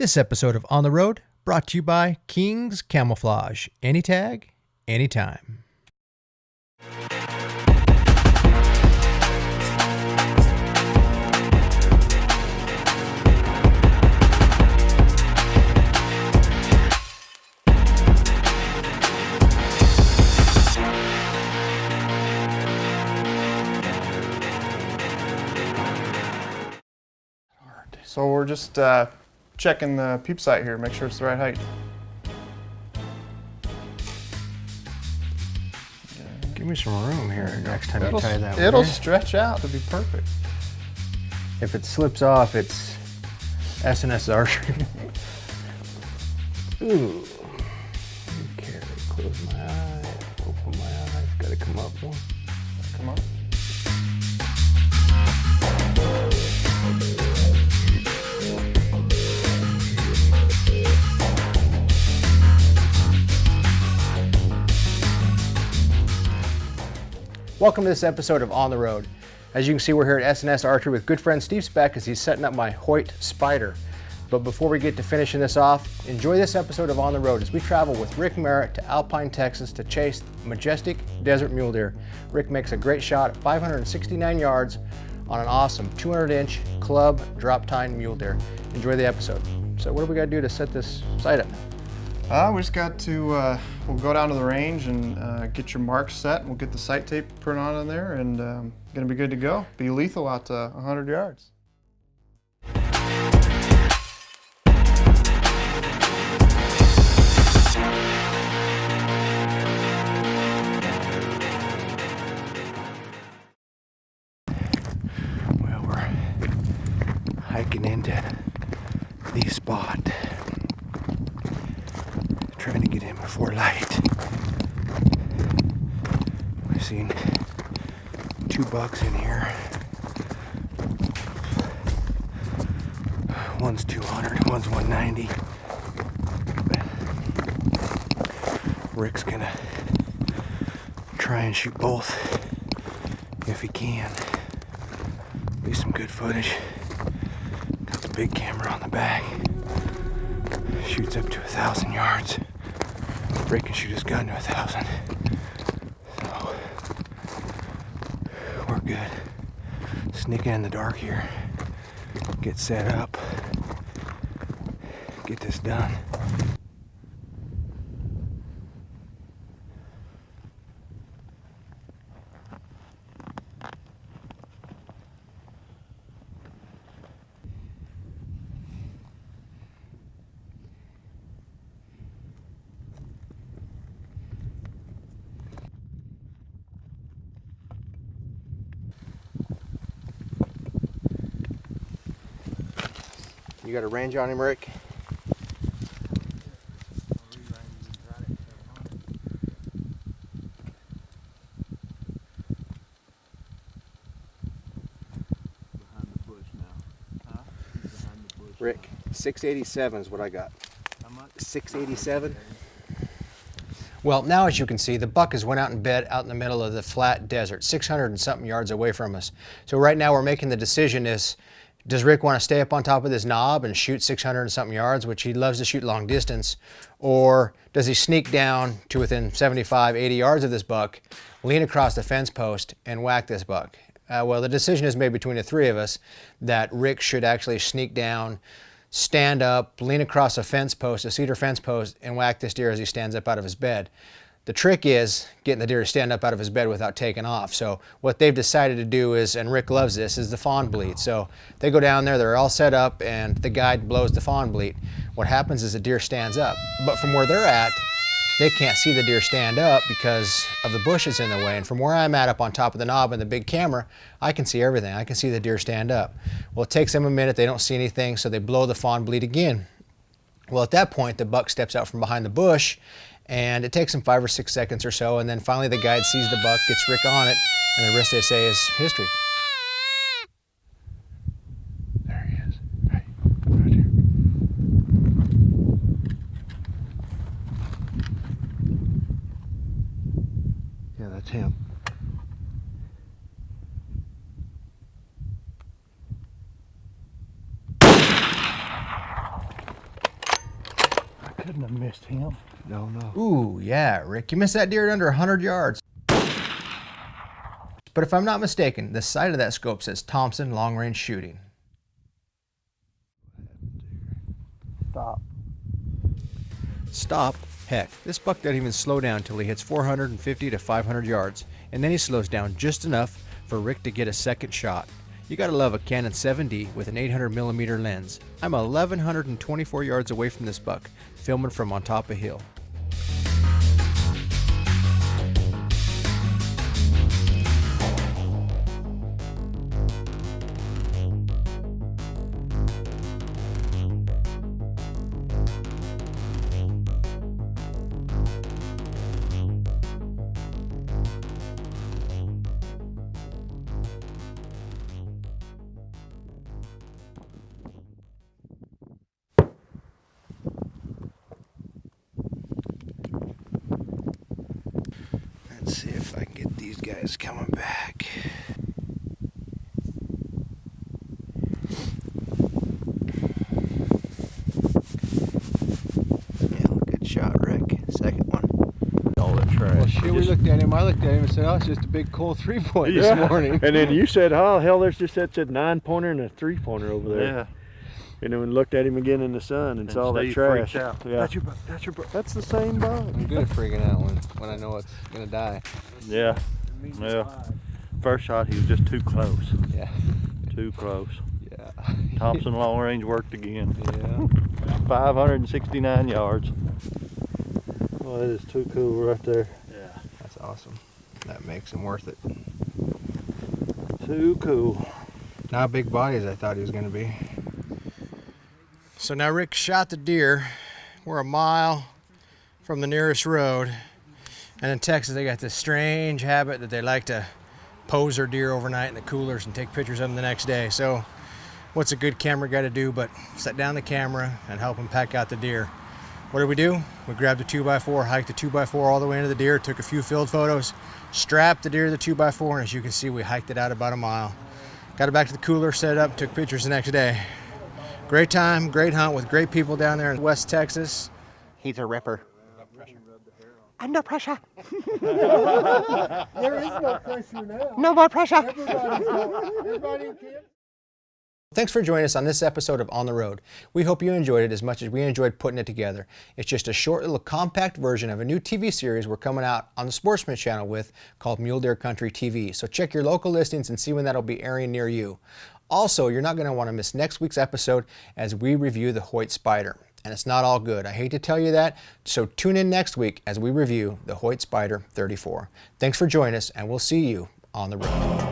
This episode of On the Road brought to you by King's Camouflage. Any tag, anytime. So we're just checking the peep sight here, make sure it's the right height. Give me some room here next time you tie that. It'll stretch out to be perfect. If it slips off, it's S&S archery. Ooh. Okay, close my eyes, open my eyes. Gotta come up more. Come on. Welcome to this episode of On the Road. As you can see, we're here at S&S Archery with good friend Steve Speck as he's setting up my Hoyt Spider. But before we get to finishing this off, enjoy this episode of On the Road as we travel with Rick Merritt to Alpine, Texas to chase majestic desert mule deer. Rick makes a great shot at 569 yards on an awesome 200-inch club drop-tine mule deer. Enjoy the episode. So what do we got to do to set this sight up? We just got to, we'll go down to the range and get your marks set. We'll get the sight tape put on in there and gonna be good to go. Be lethal out to 100 yards. Well, we're hiking into the spot. Trying to get in before light. I've seen two bucks in here. One's 200, one's 190. Rick's gonna try and shoot both if he can. Be some good footage. Got the big camera on the back. Shoots up to 1,000 yards. Rick can shoot his gun to 1,000. So we're good. Sneak in the dark here. Get set up. Get this done. You got a range on him, Rick? Rick, 687 is what I got. How much? 687. Well, now as you can see, the buck has went out in bed out in the middle of the flat desert, 600 and something yards away from us. So right now we're making the decision is, does Rick want to stay up on top of this knob and shoot 600 and something yards, which he loves to shoot long distance, or does he sneak down to within 75, 80 yards of this buck, lean across the fence post, and whack this buck? Well, the decision is made between the three of us that Rick should actually sneak down, stand up, lean across a fence post, a cedar fence post, and whack this deer as he stands up out of his bed. The trick is getting the deer to stand up out of his bed without taking off. So what they've decided to do is, and Rick loves this, is the fawn bleat. So they go down there, they're all set up, and the guide blows the fawn bleat. What happens is the deer stands up. But from where they're at, they can't see the deer stand up because of the bushes in the way. And from where I'm at up on top of the knob and the big camera, I can see everything. I can see the deer stand up. Well, it takes them a minute, they don't see anything, so they blow the fawn bleat again. Well, at that point, the buck steps out from behind the bush, and it takes him 5 or 6 seconds or so, and then finally the guide sees the buck, gets Rick on it, and the rest, they say, is history. There he is. Right, right here. Yeah, that's him. Couldn't have missed him. No, no. Ooh, yeah, Rick, you missed that deer at under 100 yards. But if I'm not mistaken, the sight of that scope says Thompson long range shooting. Stop. Stop? Heck, this buck doesn't even slow down until he hits 450 to 500 yards, and then he slows down just enough for Rick to get a second shot. You gotta love a Canon 7D with an 800mm lens. I'm 1,124 yards away from this buck, filming from on top of a hill. Let's see if I can get these guys coming back. Yeah, good shot, Rick. Second one. All that trash. Well, shit, we looked at him. I looked at him and said, oh, it's just a big cool 3-point this morning. And then you said, oh, hell, there's just that 9-pointer and a 3-pointer over there. Yeah. And then we looked at him again in the sun and saw that Steve trash. freaked out. Yeah. That's your buck. That's your buck. That's the same buck. I'm good at freaking out when I know it's going to die. Yeah. Yeah. First shot, he was just too close. Yeah. Too close. Yeah. Thompson long range worked again. Yeah. 569 yards. Oh, that is too cool right there. Yeah. That's awesome. That makes him worth it. Too cool. Not a big body as I thought he was going to be. So now Rick shot the deer. We're a mile from the nearest road. And in Texas, they got this strange habit that they like to pose their deer overnight in the coolers and take pictures of them the next day. So what's a good camera guy to do but set down the camera and help him pack out the deer? What did we do? We grabbed a 2x4, hiked the 2x4 all the way into the deer, took a few field photos, strapped the deer to the 2x4, and as you can see, we hiked it out about a mile. Got it back to the cooler, set it up, took pictures the next day. Great time, great hunt with great people down there in West Texas. He's a ripper. Under pressure. There is no pressure now. No more pressure. Everybody can. Thanks for joining us on this episode of On the Road. We hope you enjoyed it as much as we enjoyed putting it together. It's just a short little compact version of a new TV series we're coming out on the Sportsman channel with called Mule Deer Country TV. So check your local listings and see when that'll be airing near you. Also, you're not going to want to miss next week's episode as we review the Hoyt Spider. And it's not all good. I hate to tell you that, so tune in next week as we review the Hoyt Spider 34. Thanks for joining us, and we'll see you on the road.